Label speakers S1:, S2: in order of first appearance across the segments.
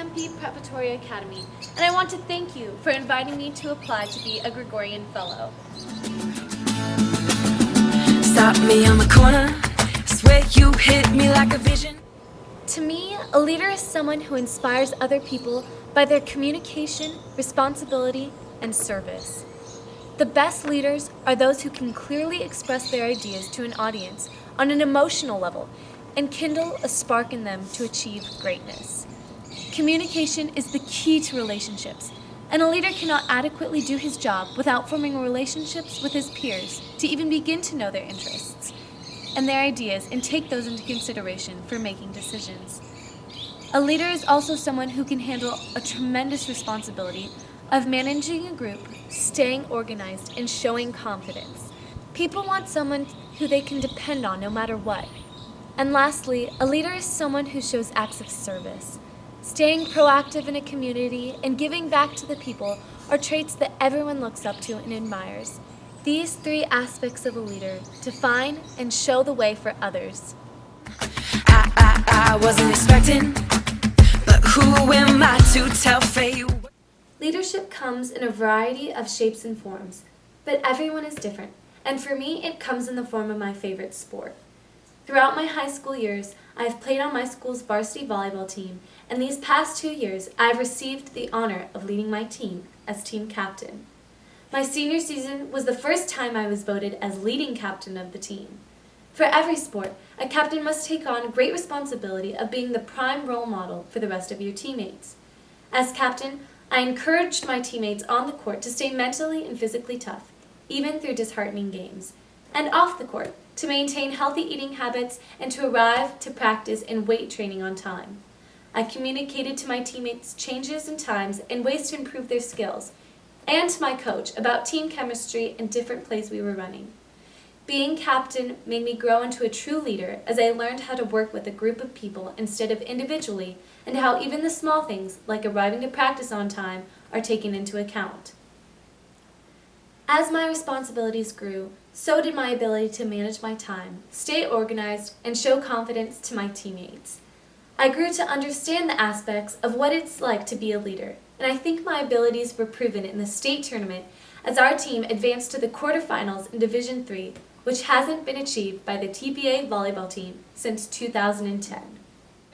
S1: Tempe Preparatory Academy, and I want to thank you for inviting me to apply to be a Gregorian Fellow.
S2: Stop me on the corner, swear you hit me like a vision.
S1: To me, a leader is someone who inspires other people by their communication, responsibility, and service. The best leaders are those who can clearly express their ideas to an audience on an emotional level and kindle a spark in them to achieve greatness. Communication is the key to relationships, and a leader cannot adequately do his job without forming relationships with his peers to even begin to know their interests and their ideas and take those into consideration for making decisions. A leader is also someone who can handle a tremendous responsibility of managing a group, staying organized, and showing confidence. People want someone who they can depend on no matter what. And lastly, a leader is someone who shows acts of service. Staying proactive in a community and giving back to the people are traits that everyone looks up to and admires. These three aspects of a leader define and show the way for others.
S2: I wasn't expecting, but who am I to tell fate?
S1: Leadership comes in a variety of shapes and forms, but everyone is different, and for me it comes in the form of my favorite sport. Throughout my high school years, I have played on my school's varsity volleyball team, and these past 2 years I have received the honor of leading my team as team captain. My senior season was the first time I was voted as leading captain of the team. For every sport, a captain must take on great responsibility of being the prime role model for the rest of your teammates. As captain, I encouraged my teammates on the court to stay mentally and physically tough, even through disheartening games, and off the court to maintain healthy eating habits and to arrive to practice and weight training on time. I communicated to my teammates changes in times and ways to improve their skills, and to my coach about team chemistry and different plays we were running. Being captain made me grow into a true leader as I learned how to work with a group of people instead of individually, and how even the small things, like arriving to practice on time, are taken into account. As my responsibilities grew, so did my ability to manage my time, stay organized, and show confidence to my teammates. I grew to understand the aspects of what it's like to be a leader, and I think my abilities were proven in the state tournament as our team advanced to the quarterfinals in Division III, which hasn't been achieved by the TPA volleyball team since 2010.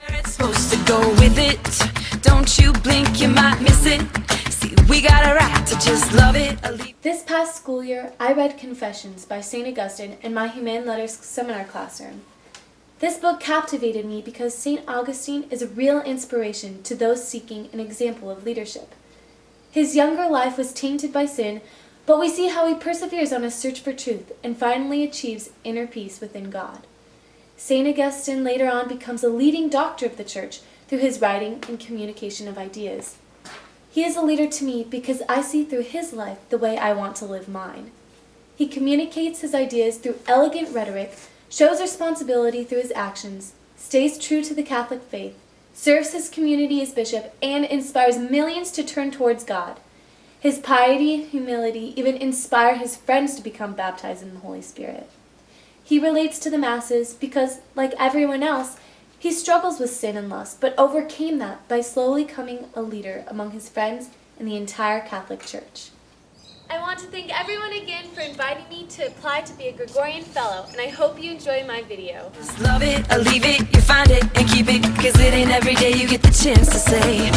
S2: It's supposed to go with it. Don't you blink, you might miss it. See, we got a right to just love it.
S1: This past school year, I read Confessions by St. Augustine in my Humane Letters seminar classroom. This book captivated me because St. Augustine is a real inspiration to those seeking an example of leadership. His younger life was tainted by sin, but we see how he perseveres on his search for truth and finally achieves inner peace within God. St. Augustine later on becomes a leading doctor of the Church through his writing and communication of ideas. He is a leader to me because I see through his life the way I want to live mine. He communicates his ideas through elegant rhetoric, shows responsibility through his actions, stays true to the Catholic faith, serves his community as bishop, and inspires millions to turn towards God. His piety and humility even inspire his friends to become baptized in the Holy Spirit. He relates to the masses because, like everyone else, he struggles with sin and lust, but overcame that by slowly becoming a leader among his friends and the entire Catholic Church. I want to thank everyone again for inviting me to apply to be a Gregorian Fellow, and I hope you enjoy my video.
S2: Just love it, or leave it, you find it and keep it, 'cause it ain't every day you get the chance to say